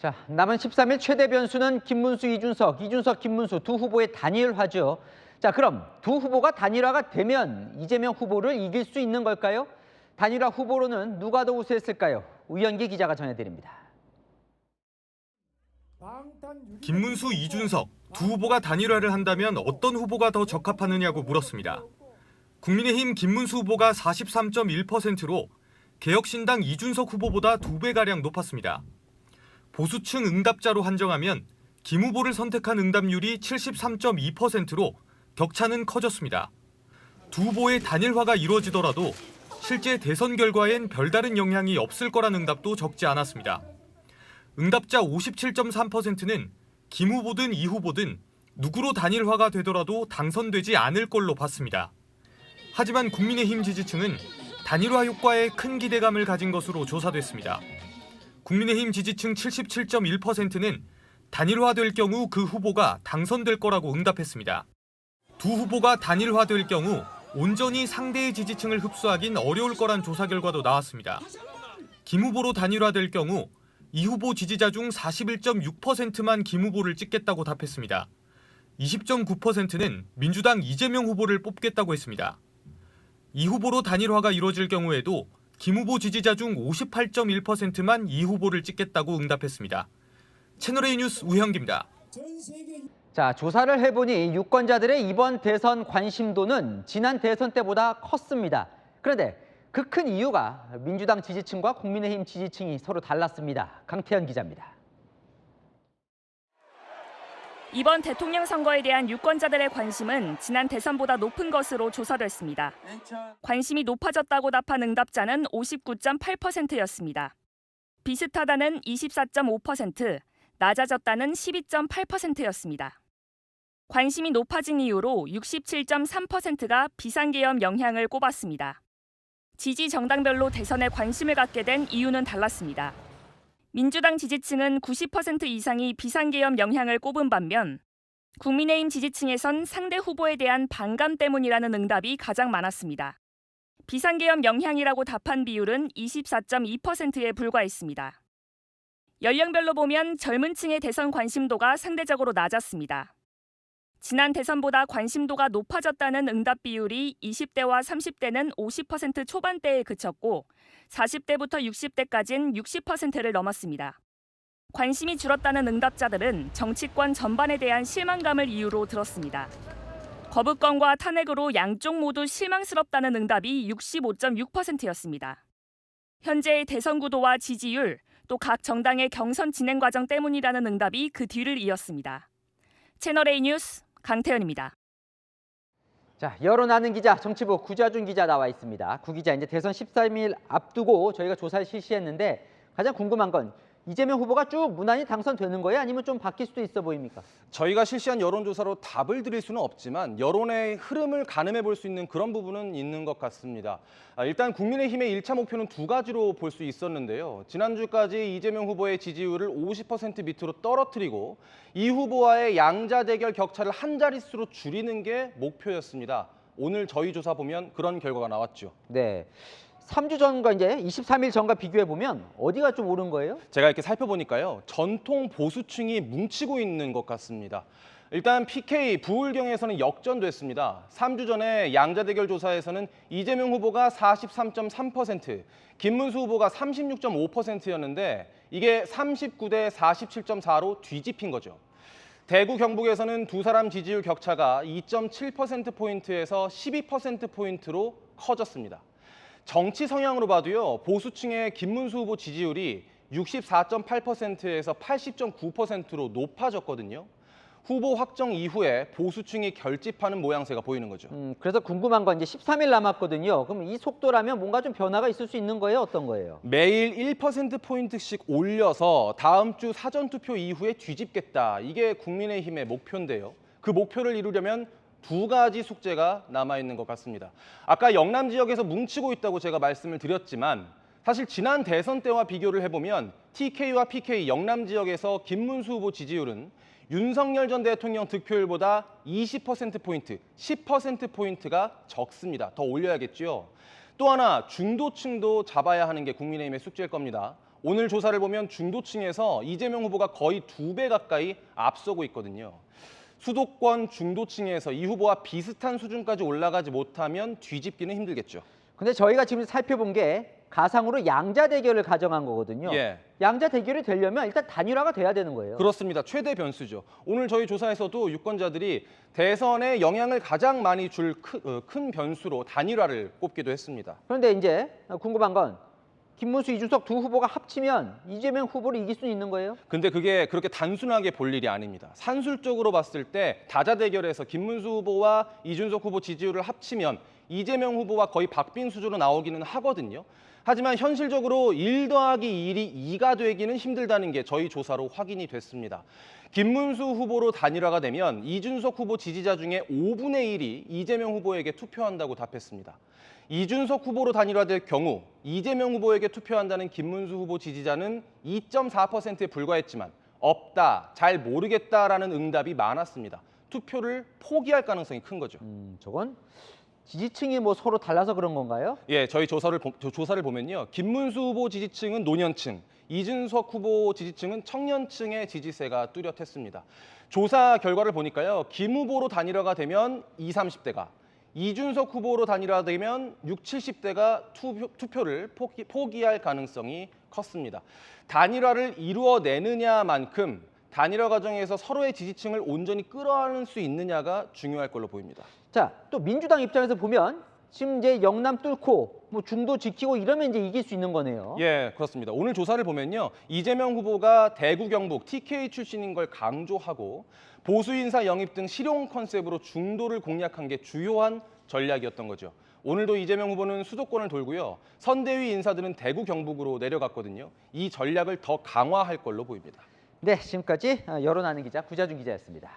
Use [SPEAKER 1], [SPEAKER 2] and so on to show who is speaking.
[SPEAKER 1] 자, 남은 13일 최대 변수는 김문수, 이준석, 이준석, 김문수 두 후보의 단일화죠. 자, 그럼 두 후보가 단일화가 되면 이재명 후보를 이길 수 있는 걸까요? 단일화 후보로는 누가 더 우세했을까요? 우연기 기자가 전해드립니다.
[SPEAKER 2] 김문수, 이준석 두 후보가 단일화를 한다면 어떤 후보가 더 적합하느냐고 물었습니다. 국민의힘 김문수 후보가 43.1%로 개혁신당 이준석 후보보다 2배가량 높았습니다. 보수층 응답자로 한정하면 김 후보를 선택한 응답률이 73.2%로 격차는 커졌습니다. 두 후보의 단일화가 이루어지더라도 실제 대선 결과엔 별다른 영향이 없을 거란 응답도 적지 않았습니다. 응답자 57.3%는 김 후보든 이 후보든 누구로 단일화가 되더라도 당선되지 않을 걸로 봤습니다. 하지만 국민의힘 지지층은 단일화 효과에 큰 기대감을 가진 것으로 조사됐습니다. 국민의힘 지지층 77.1%는 단일화될 경우 그 후보가 당선될 거라고 응답했습니다. 두 후보가 단일화될 경우 온전히 상대의 지지층을 흡수하긴 어려울 거란 조사 결과도 나왔습니다. 김 후보로 단일화될 경우 이 후보 지지자 중 41.6%만 김 후보를 찍겠다고 답했습니다. 20.9%는 민주당 이재명 후보를 뽑겠다고 했습니다. 이 후보로 단일화가 이루어질 경우에도 김 후보 지지자 중 58.1%만 이 후보를 찍겠다고 응답했습니다. 채널A 뉴스 우형기입니다.
[SPEAKER 1] 자, 조사를 해보니 유권자들의 이번 대선 관심도는 지난 대선 때보다 컸습니다. 그런데 그 큰 이유가 민주당 지지층과 국민의힘 지지층이 서로 달랐습니다. 강태현 기자입니다.
[SPEAKER 3] 이번 대통령 선거에 대한 유권자들의 관심은 지난 대선보다 높은 것으로 조사됐습니다. 관심이 높아졌다고 답한 응답자는 59.8%였습니다. 비슷하다는 24.5%, 낮아졌다는 12.8%였습니다. 관심이 높아진 이유로 67.3%가 비상계엄 영향을 꼽았습니다. 지지 정당별로 대선에 관심을 갖게 된 이유는 달랐습니다. 민주당 지지층은 90% 이상이 비상계엄 영향을 꼽은 반면 국민의힘 지지층에선 상대 후보에 대한 반감 때문이라는 응답이 가장 많았습니다. 비상계엄 영향이라고 답한 비율은 24.2%에 불과했습니다. 연령별로 보면 젊은 층의 대선 관심도가 상대적으로 낮았습니다. 지난 대선보다 관심도가 높아졌다는 응답 비율이 20대와 30대는 50% 초반대에 그쳤고 40대부터 60대까지는 60%를 넘었습니다. 관심이 줄었다는 응답자들은 정치권 전반에 대한 실망감을 이유로 들었습니다. 거부권과 탄핵으로 양쪽 모두 실망스럽다는 응답이 65.6%였습니다. 현재의 대선 구도와 지지율, 또 각 정당의 경선 진행 과정 때문이라는 응답이 그 뒤를 이었습니다. 채널A 뉴스 강태현입니다.
[SPEAKER 1] 자, 여론 아는 기자, 정치부 구자준 기자 나와 있습니다. 구 기자, 이제 대선 13일 앞두고 저희가 조사를 실시했는데 가장 궁금한 건 이재명 후보가 쭉 무난히 당선되는 거예요? 아니면 좀 바뀔 수도 있어 보입니까?
[SPEAKER 4] 저희가 실시한 여론조사로 답을 드릴 수는 없지만 여론의 흐름을 가늠해 볼 수 있는 그런 부분은 있는 것 같습니다. 일단 국민의힘의 1차 목표는 두 가지로 볼 수 있었는데요. 지난주까지 이재명 후보의 지지율을 50% 밑으로 떨어뜨리고 이 후보와의 양자 대결 격차를 한 자릿수로 줄이는 게 목표였습니다. 오늘 저희 조사 보면 그런 결과가 나왔죠.
[SPEAKER 1] 네. 3주 전과 이제 23일 전과 비교해 보면 어디가 좀 오른 거예요?
[SPEAKER 4] 제가 이렇게 살펴보니까요. 전통 보수층이 뭉치고 있는 것 같습니다. 일단 PK 부울경에서는 역전됐습니다. 3주 전에 양자대결 조사에서는 이재명 후보가 43.3%, 김문수 후보가 36.5%였는데 이게 39대 47.4로 뒤집힌 거죠. 대구 경북에서는 두 사람 지지율 격차가 2.7%포인트에서 12%포인트로 커졌습니다. 정치 성향으로 봐도요, 보수층의 김문수 후보 지지율이 64.8%에서 80.9%로 높아졌거든요. 후보 확정 이후에 보수층이 결집하는 모양새가 보이는 거죠.
[SPEAKER 1] 그래서 궁금한 건 이제 13일 남았거든요. 그럼 이 속도라면 뭔가 좀 변화가 있을 수 있는 거예요? 어떤 거예요?
[SPEAKER 4] 매일 1%포인트씩 올려서 다음 주 사전투표 이후에 뒤집겠다. 이게 국민의힘의 목표인데요. 그 목표를 이루려면 두 가지 숙제가 남아있는 것 같습니다. 아까 영남 지역에서 뭉치고 있다고 제가 말씀을 드렸지만 사실 지난 대선 때와 비교를 해보면 TK와 PK 영남 지역에서 김문수 후보 지지율은 윤석열 전 대통령 득표율보다 20%포인트, 10%포인트가 적습니다. 더 올려야겠죠. 또 하나 중도층도 잡아야 하는 게 국민의힘의 숙제일 겁니다. 오늘 조사를 보면 중도층에서 이재명 후보가 거의 2배 가까이 앞서고 있거든요. 수도권 중도층에서 이 후보와 비슷한 수준까지 올라가지 못하면 뒤집기는 힘들겠죠.
[SPEAKER 1] 근데 저희가 지금 살펴본 게 가상으로 양자 대결을 가정한 거거든요.
[SPEAKER 4] 예.
[SPEAKER 1] 양자 대결이 되려면 일단 단일화가 돼야 되는 거예요.
[SPEAKER 4] 그렇습니다. 최대 변수죠. 오늘 저희 조사에서도 유권자들이 대선에 영향을 가장 많이 줄 큰 변수로 단일화를 꼽기도 했습니다.
[SPEAKER 1] 그런데 이제 궁금한 건 김문수, 이준석 두 후보가 합치면 이재명 후보를 이길 수 있는 거예요?
[SPEAKER 4] 근데 그게 그렇게 단순하게 볼 일이 아닙니다. 산술적으로 봤을 때 다자 대결에서 김문수 후보와 이준석 후보 지지율을 합치면 이재명 후보와 거의 박빙 수준으로 나오기는 하거든요. 하지만 현실적으로 1 더하기 1이 2가 되기는 힘들다는 게 저희 조사로 확인이 됐습니다. 김문수 후보로 단일화가 되면 이준석 후보 지지자 중에 5분의 1이 이재명 후보에게 투표한다고 답했습니다. 이준석 후보로 단일화될 경우 이재명 후보에게 투표한다는 김문수 후보 지지자는 2.4%에 불과했지만 없다, 잘 모르겠다라는 응답이 많았습니다. 투표를 포기할 가능성이 큰 거죠.
[SPEAKER 1] 저건 지지층이 뭐 서로 달라서 그런 건가요?
[SPEAKER 4] 예, 저희 조사를 보면요. 김문수 후보 지지층은 노년층, 이준석 후보 지지층은 청년층의 지지세가 뚜렷했습니다. 조사 결과를 보니까요. 김 후보로 단일화가 되면 20, 30대가, 이준석 후보로 단일화되면 60, 70대가 투표를 포기할 가능성이 컸습니다. 단일화를 이루어내느냐만큼 단일화 과정에서 서로의 지지층을 온전히 끌어안을 수 있느냐가 중요할 걸로 보입니다.
[SPEAKER 1] 자, 또 민주당 입장에서 보면 지금 이제 영남 뚫고 뭐 중도 지키고 이러면 이제 이길 수 있는 거네요.
[SPEAKER 4] 예, 그렇습니다. 오늘 조사를 보면요. 이재명 후보가 대구, 경북, TK 출신인 걸 강조하고 보수 인사 영입 등 실용 컨셉으로 중도를 공략한 게 주요한 전략이었던 거죠. 오늘도 이재명 후보는 수도권을 돌고요. 선대위 인사들은 대구, 경북으로 내려갔거든요. 이 전략을 더 강화할 걸로 보입니다.
[SPEAKER 1] 네, 지금까지 여론 아는 기자 구자준 기자였습니다.